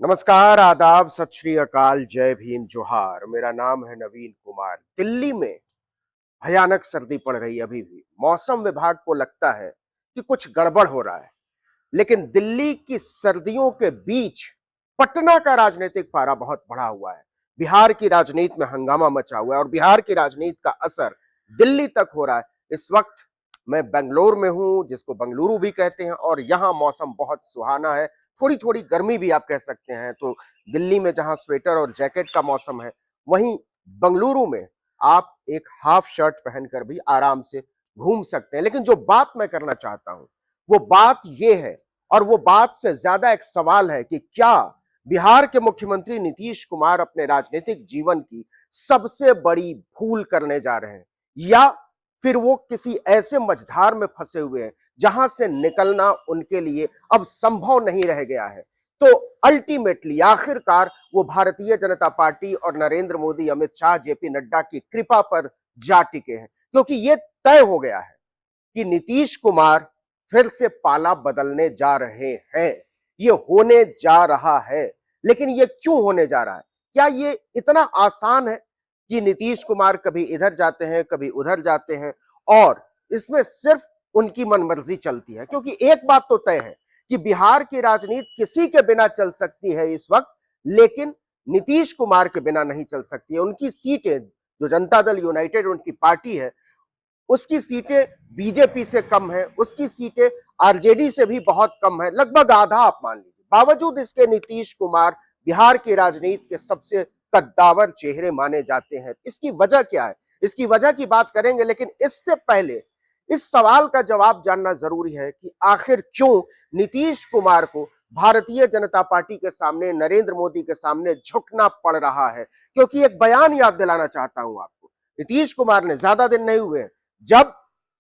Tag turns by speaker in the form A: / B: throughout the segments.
A: नमस्कार, आदाब, सत श्री अकाल, जय भीम, जोहार। मेरा नाम है नवीन कुमार। दिल्ली में भयानक सर्दी पड़ रही है अभी भी। मौसम विभाग को लगता है कि कुछ गड़बड़ हो रहा है, लेकिन दिल्ली की सर्दियों के बीच पटना का राजनीतिक पारा बहुत बढ़ा हुआ है। बिहार की राजनीति में हंगामा मचा हुआ है और बिहार की राजनीति का असर दिल्ली तक हो रहा है। इस वक्त मैं बेंगलोर में हूं, जिसको बंगलुरु भी कहते हैं, और यहां मौसम बहुत सुहाना है। थोड़ी थोड़ी गर्मी भी आप कह सकते हैं। तो दिल्ली में जहां स्वेटर और जैकेट का मौसम है, वहीं बंगलुरु में आप एक हाफ शर्ट पहनकर भी आराम से घूम सकते हैं। लेकिन जो बात मैं करना चाहता हूं वो बात यह है, और वो बात से ज्यादा एक सवाल है कि क्या बिहार के मुख्यमंत्री नीतीश कुमार अपने राजनीतिक जीवन की सबसे बड़ी भूल करने जा रहे हैं, या फिर वो किसी ऐसे मझधार में फंसे हुए हैं जहां से निकलना उनके लिए अब संभव नहीं रह गया है। तो अल्टीमेटली आखिरकार वो भारतीय जनता पार्टी और नरेंद्र मोदी, अमित शाह, जेपी नड्डा की कृपा पर जा टिके हैं, क्योंकि ये तय हो गया है कि नीतीश कुमार फिर से पाला बदलने जा रहे हैं। ये होने जा रहा है। लेकिन ये क्यों होने जा रहा है? क्या ये इतना आसान है कि नीतीश कुमार कभी इधर जाते हैं, कभी उधर जाते हैं और इसमें सिर्फ उनकी मनमर्जी चलती है? क्योंकि एक बात तो तय है कि बिहार की राजनीति किसी के बिना चल सकती है इस वक्त, लेकिन नीतीश कुमार के बिना नहीं चल सकती है। उनकी सीटें, जो जनता दल यूनाइटेड उनकी पार्टी है, उसकी सीटें बीजेपी से कम है, उसकी सीटें आरजेडी से भी बहुत कम है, लगभग आधा आप मान लीजिए। बावजूद इसके नीतीश कुमार बिहार की राजनीति के सबसे कद्दावर चेहरे माने जाते हैं। इसकी वजह क्या है? इसकी वजह की बात करेंगे, लेकिन इससे पहले इस सवाल का जवाब जानना जरूरी है कि आखिर क्यों नीतीश कुमार को भारतीय जनता पार्टी के सामने, नरेंद्र मोदी के सामने झुकना पड़ रहा है। क्योंकि एक बयान याद दिलाना चाहता हूं आपको। नीतीश कुमार ने, ज्यादा दिन नहीं हुए जब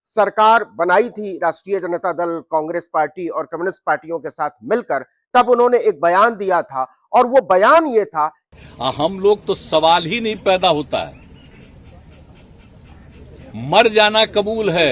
A: सरकार बनाई थी राष्ट्रीय जनता दल, कांग्रेस पार्टी और कम्युनिस्ट पार्टियों के साथ मिलकर, तब उन्होंने एक बयान दिया था, और वो बयान ये था,
B: हम लोग तो सवाल ही नहीं पैदा होता है, मर जाना कबूल है,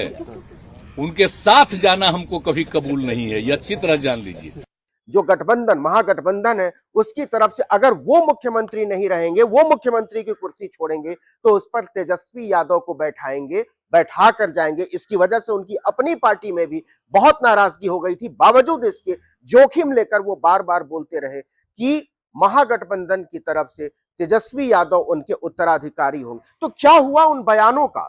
B: उनके साथ जाना हमको कभी कबूल नहीं है। यह अच्छी तरह जान लीजिए।
A: जो गठबंधन, महागठबंधन है, उसकी तरफ से अगर वो मुख्यमंत्री नहीं रहेंगे, वो मुख्यमंत्री की कुर्सी छोड़ेंगे, तो उस पर तेजस्वी यादव को बैठाएंगे, बैठा कर जाएंगे। इसकी वजह से उनकी अपनी पार्टी में भी बहुत नाराजगी हो गई थी। बावजूद इसके जोखिम लेकर वो बार बार बोलते रहे कि महागठबंधन की तरफ से तेजस्वी यादव उनके उत्तराधिकारी होंगे। तो क्या हुआ उन बयानों का?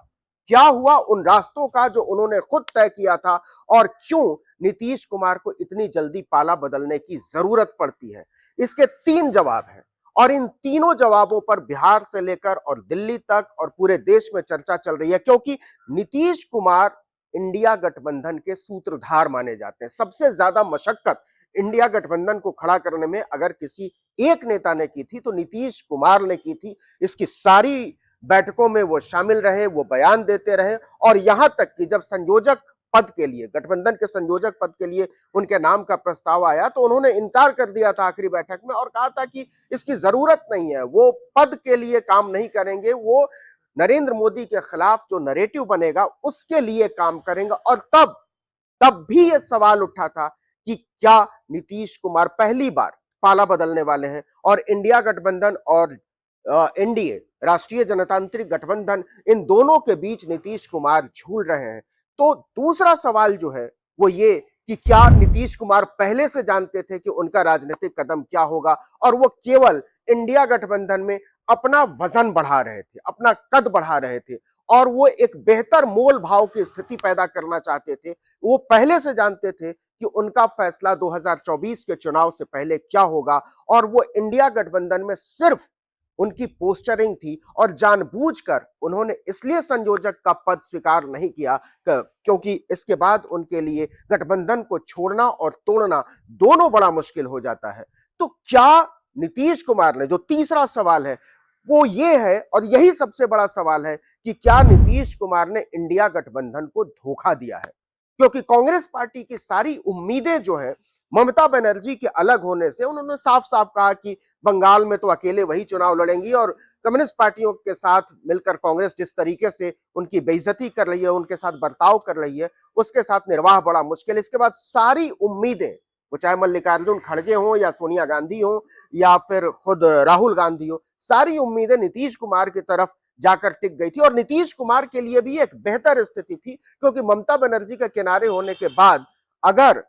A: क्या हुआ उन रास्तों का जो उन्होंने खुद तय किया था? और क्यों नीतीश कुमार को इतनी जल्दी पाला बदलने की जरूरत पड़ती है? इसके तीन जवाब हैं, और इन तीनों जवाबों पर बिहार से लेकर और दिल्ली तक और पूरे देश में चर्चा चल रही है। क्योंकि नीतीश कुमार इंडिया गठबंधन के सूत्रधार माने जाते हैं। सबसे ज्यादा मशक्कत इंडिया गठबंधन को खड़ा करने में अगर किसी एक नेता ने की थी, तो नीतीश कुमार ने की थी। इसकी सारी बैठकों में वो शामिल रहे, वो बयान देते रहे, और यहां तक कि जब संयोजक पद के लिए, गठबंधन के संयोजक पद के लिए उनके नाम का प्रस्ताव आया, तो उन्होंने इनकार कर दिया था आखिरी बैठक में, और कहा था कि इसकी जरूरत नहीं है, वो पद के लिए काम नहीं करेंगे, वो नरेंद्र मोदी के खिलाफ जो नैरेटिव बनेगा उसके लिए काम करेंगे। और तब तब भी ये सवाल उठा था कि क्या नीतीश कुमार पहली बार पाला बदलने वाले हैं, और इंडिया गठबंधन और एनडीए, राष्ट्रीय जनतांत्रिक गठबंधन, इन दोनों के बीच नीतीश कुमार झूल रहे हैं। तो दूसरा सवाल जो है वो ये कि क्या नीतीश कुमार पहले से जानते थे कि उनका राजनीतिक कदम क्या होगा, और वो केवल इंडिया गठबंधन में अपना वजन बढ़ा रहे थे, अपना कद बढ़ा रहे थे, और वो एक बेहतर मोल भाव की स्थिति पैदा करना चाहते थे? वो पहले से जानते थे कि उनका फैसला 2024 के चुनाव से पहले क्या होगा, और वो इंडिया गठबंधन में सिर्फ उनकी पोस्टरिंग थी, और जानबूझकर उन्होंने इसलिए संयोजक का पद स्वीकार नहीं किया क्योंकि इसके बाद उनके लिए गठबंधन को छोड़ना और तोड़ना दोनों बड़ा मुश्किल हो जाता है। तो क्या नीतीश कुमार ने, जो तीसरा सवाल है वो ये है, और यही सबसे बड़ा सवाल है, कि क्या नीतीश कुमार ने इंडिया गठबंधन को धोखा दिया है? क्योंकि कांग्रेस पार्टी की सारी उम्मीदें जो है ममता बनर्जी के अलग होने से, उन्होंने साफ साफ कहा कि बंगाल में तो अकेले वही चुनाव लड़ेंगी, और कम्युनिस्ट पार्टियों के साथ मिलकर कांग्रेस जिस तरीके से उनकी बेइज्जती कर रही है, उनके साथ बर्ताव कर रही है, उसके साथ निर्वाह बड़ा मुश्किल। इसके बाद सारी उम्मीदें वो चाहे मल्लिकार्जुन खड़गे हो या सोनिया गांधी हो या फिर खुद राहुल गांधी हो, सारी उम्मीदें नीतीश कुमार की तरफ जाकर टिक गई थी। और नीतीश कुमार के लिए भी एक बेहतर स्थिति थी, क्योंकि ममता बनर्जी के किनारे होने के बाद अगर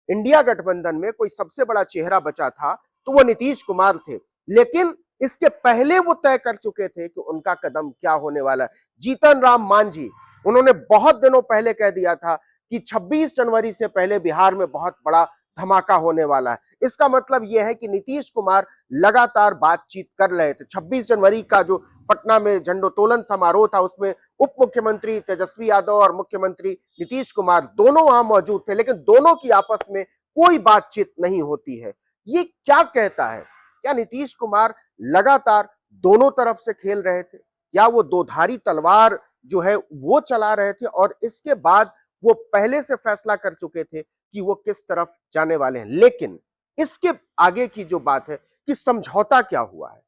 A: इंडिया गठबंधन में कोई सबसे बड़ा चेहरा बचा था तो वो नीतीश कुमार थे। लेकिन इसके पहले वो तय कर चुके थे कि उनका कदम क्या होने वाला है। जीतन राम मांझी, उन्होंने बहुत दिनों पहले कह दिया था कि 26 जनवरी से पहले बिहार में बहुत बड़ा धमाका होने वाला है। इसका मतलब यह है कि नीतीश कुमार लगातार बातचीत कर रहे थे। 26 जनवरी का जो पटना में झंडोत्तोलन समारोह था, उसमें उप मुख्यमंत्री तेजस्वी यादव और मुख्यमंत्री नीतीश कुमार दोनों वहां मौजूद थे, लेकिन दोनों की आपस में कोई बातचीत नहीं होती है। ये क्या कहता है? क्या नीतीश कुमार लगातार दोनों तरफ से खेल रहे थे? क्या वो दोधारी तलवार जो है वो चला रहे थे और इसके बाद वो पहले से फैसला कर चुके थे कि वो किस तरफ जाने वाले हैं? लेकिन इसके आगे की जो बात है कि समझौता क्या हुआ है,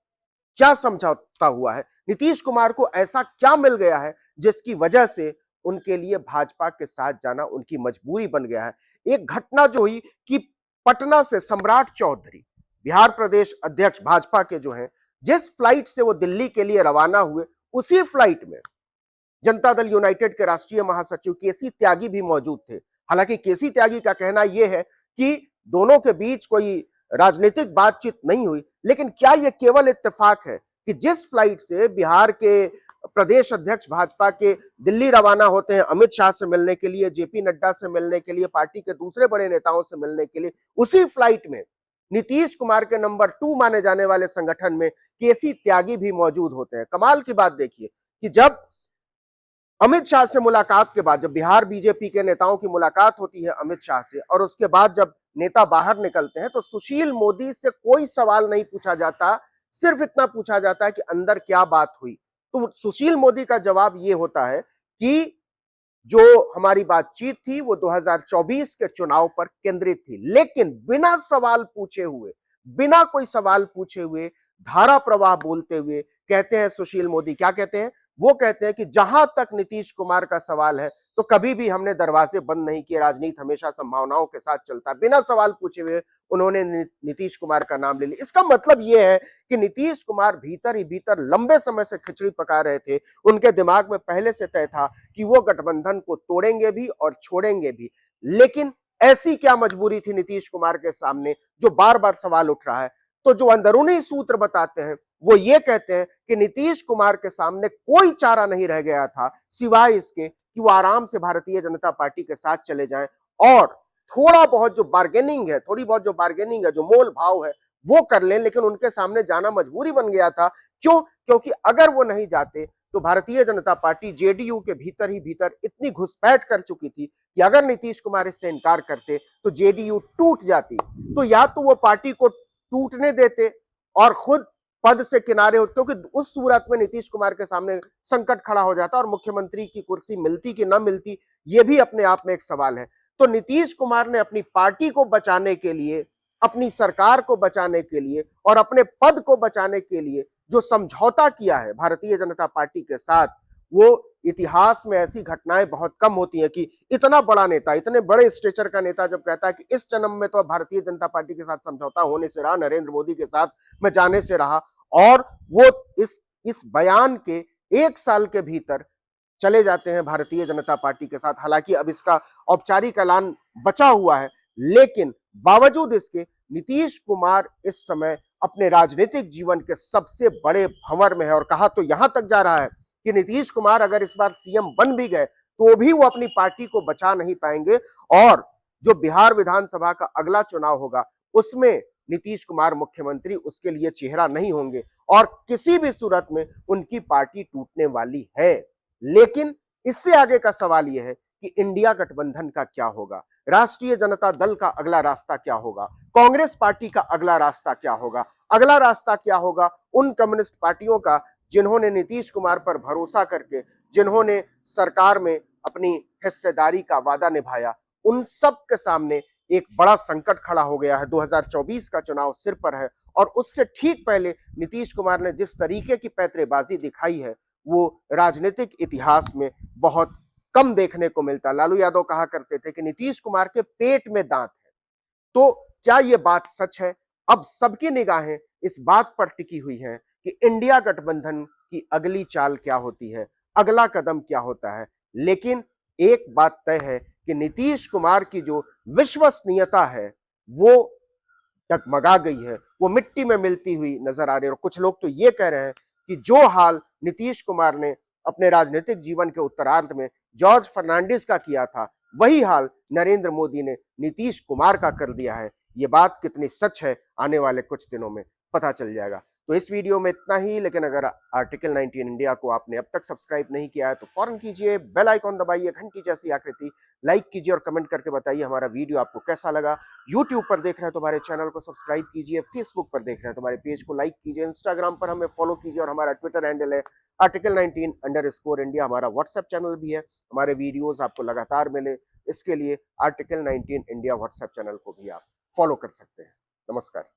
A: क्या समझौता हुआ है, नीतीश कुमार को ऐसा क्या मिल गया है जिसकी वजह से उनके लिए भाजपा के साथ जाना उनकी मजबूरी बन गया है? एक घटना जो हुई कि पटना से सम्राट चौधरी, बिहार प्रदेश अध्यक्ष भाजपा के जो हैं, जिस फ्लाइट से वो दिल्ली के लिए रवाना हुए, उसी फ्लाइट में जनता दल यूनाइटेड के राष्ट्रीय महासचिव केसी त्यागी भी मौजूद थे। हालांकि केसी त्यागी का कहना यह है कि दोनों के बीच कोई राजनीतिक बातचीत नहीं हुई, लेकिन क्या यह केवल इत्तेफाक है कि जिस फ्लाइट से बिहार के प्रदेश अध्यक्ष भाजपा के दिल्ली रवाना होते हैं अमित शाह से मिलने के लिए, जेपी नड्डा से मिलने के लिए, पार्टी के दूसरे बड़े नेताओं से मिलने के लिए, उसी फ्लाइट में नीतीश कुमार के नंबर 2 माने जाने वाले संगठन में केसी त्यागी भी मौजूद होते हैं। कमाल की बात देखिए कि जब अमित शाह से मुलाकात के बाद, जब बिहार बीजेपी के नेताओं की मुलाकात होती है अमित शाह से, और उसके बाद जब नेता बाहर निकलते हैं, तो सुशील मोदी से कोई सवाल नहीं पूछा जाता, सिर्फ इतना पूछा जाता है कि अंदर क्या बात हुई। तो सुशील मोदी का जवाब यह होता है कि जो हमारी बातचीत थी वो 2024 के चुनाव पर केंद्रित थी। लेकिन बिना सवाल पूछे हुए, बिना कोई सवाल पूछे हुए, धारा प्रवाह बोलते हुए कहते हैं सुशील मोदी, क्या कहते हैं? वो कहते हैं कि जहां तक नीतीश कुमार का सवाल है तो कभी भी हमने दरवाजे बंद नहीं किए, राजनीति हमेशा संभावनाओं के साथ चलता है। बिना सवाल पूछे हुए उन्होंने नीतीश कुमार का नाम ले लिया। इसका मतलब यह है कि नीतीश कुमार भीतर ही भीतर लंबे समय से खिचड़ी पका रहे थे। उनके दिमाग में पहले से तय था कि वो गठबंधन को तोड़ेंगे भी और छोड़ेंगे भी। लेकिन ऐसी क्या मजबूरी थी नीतीश कुमार के सामने जो बार बार सवाल उठ रहा है? तो जो अंदरूनी सूत्र बताते हैं वो ये कहते हैं कि नीतीश कुमार के सामने कोई चारा नहीं रह गया था सिवाय इसके कि वो आराम से भारतीय जनता पार्टी के साथ चले जाएं और थोड़ा बहुत जो बार्गेनिंग है, थोड़ी बहुत जो बार्गेनिंग है, जो मोल भाव है, वो कर लें। लेकिन उनके सामने जाना मजबूरी बन गया था। क्यों? क्योंकि अगर वो नहीं जाते तो भारतीय जनता पार्टी जेडीयू के भीतर ही भीतर इतनी घुसपैठ कर चुकी थी कि अगर नीतीश कुमार इससे इनकार करते तो जेडीयू टूट जाती। तो या तो वो पार्टी को टूटने देते और खुद पद से किनारे होते, क्योंकि उस सूरत में नीतीश कुमार के सामने संकट खड़ा हो जाता और मुख्यमंत्री की कुर्सी मिलती कि ना मिलती, यह भी अपने आप में एक सवाल है। तो नीतीश कुमार ने अपनी पार्टी को बचाने के लिए, अपनी सरकार को बचाने के लिए और अपने पद को बचाने के लिए जो समझौता किया है भारतीय जनता पार्टी के साथ, वो इतिहास में ऐसी घटनाएं बहुत कम होती हैं कि इतना बड़ा नेता, इतने बड़े स्टेचर का नेता जब कहता है कि इस जन्म में तो भारतीय जनता पार्टी के साथ समझौता होने से रहा, नरेंद्र मोदी के साथ मैं जाने से रहा, और वो इस बयान के 1 साल के भीतर चले जाते हैं भारतीय जनता पार्टी के साथ। हालांकि अब इसका औपचारिक ऐलान बचा हुआ है, लेकिन बावजूद इसके नीतीश कुमार इस समय अपने राजनीतिक जीवन के सबसे बड़े भंवर में है। और कहा तो यहां तक जा रहा है कि नीतीश कुमार अगर इस बार सीएम बन भी गए तो भी वो अपनी पार्टी को बचा नहीं पाएंगे, और जो बिहार विधानसभा का अगला चुनाव होगा उसमें नीतीश कुमार मुख्यमंत्री उसके लिए चेहरा नहीं होंगे और किसी भी सूरत में उनकी पार्टी टूटने वाली है। लेकिन इससे आगे का सवाल यह है कि इंडिया गठबंधन का क्या होगा, राष्ट्रीय जनता दल का अगला रास्ता क्या होगा, कांग्रेस पार्टी का अगला रास्ता क्या होगा, अगला रास्ता क्या होगा उन कम्युनिस्ट पार्टियों का जिन्होंने नीतीश कुमार पर भरोसा करके, जिन्होंने सरकार में अपनी हिस्सेदारी का वादा निभाया, उन सब के सामने एक बड़ा संकट खड़ा हो गया है। 2024 का चुनाव सिर पर है और उससे ठीक पहले नीतीश कुमार ने जिस तरीके की पैंतरेबाजी दिखाई है वो राजनीतिक इतिहास में बहुत कम देखने को मिलता। लालू यादव कहा करते थे कि नीतीश कुमार के पेट में दांत है। तो क्या ये बात सच है? अब सबकी निगाहें इस बात पर टिकी हुई हैं कि इंडिया गठबंधन की अगली चाल क्या होती है, अगला कदम क्या होता है। लेकिन एक बात तय है कि नीतीश कुमार की जो विश्वसनीयता है वो डगमगा गई है, वो मिट्टी में मिलती हुई नजर आ रही है। और कुछ लोग तो ये कह रहे हैं कि जो हाल नीतीश कुमार ने अपने राजनीतिक जीवन के उत्तरार्ध में जॉर्ज फर्नांडिस का किया था, वही हाल नरेंद्र मोदी ने नीतीश कुमार का कर दिया है। ये बात कितनी सच है, आने वाले कुछ दिनों में पता चल जाएगा। तो इस वीडियो में इतना ही, लेकिन अगर आर्टिकल 19 इंडिया को आपने अब तक सब्सक्राइब नहीं किया है तो फौरन कीजिए, बेल आइकॉन दबाइए, घंटी जैसी आकृति, लाइक कीजिए और कमेंट करके बताइए हमारा वीडियो आपको कैसा लगा। यूट्यूब पर देख रहे हैं तो हमारे चैनल को सब्सक्राइब कीजिए, फेसबुक पर देख रहे हैं तो हमारे पेज को लाइक कीजिए, इंस्टाग्राम पर हमें फॉलो कीजिए और हमारा ट्विटर हैंडल है article19_India। हमारा व्हाट्सएप चैनल भी है, हमारे वीडियोस आपको लगातार मिले इसके लिए article 19 इंडिया व्हाट्सएप चैनल को भी आप फॉलो कर सकते हैं। नमस्कार।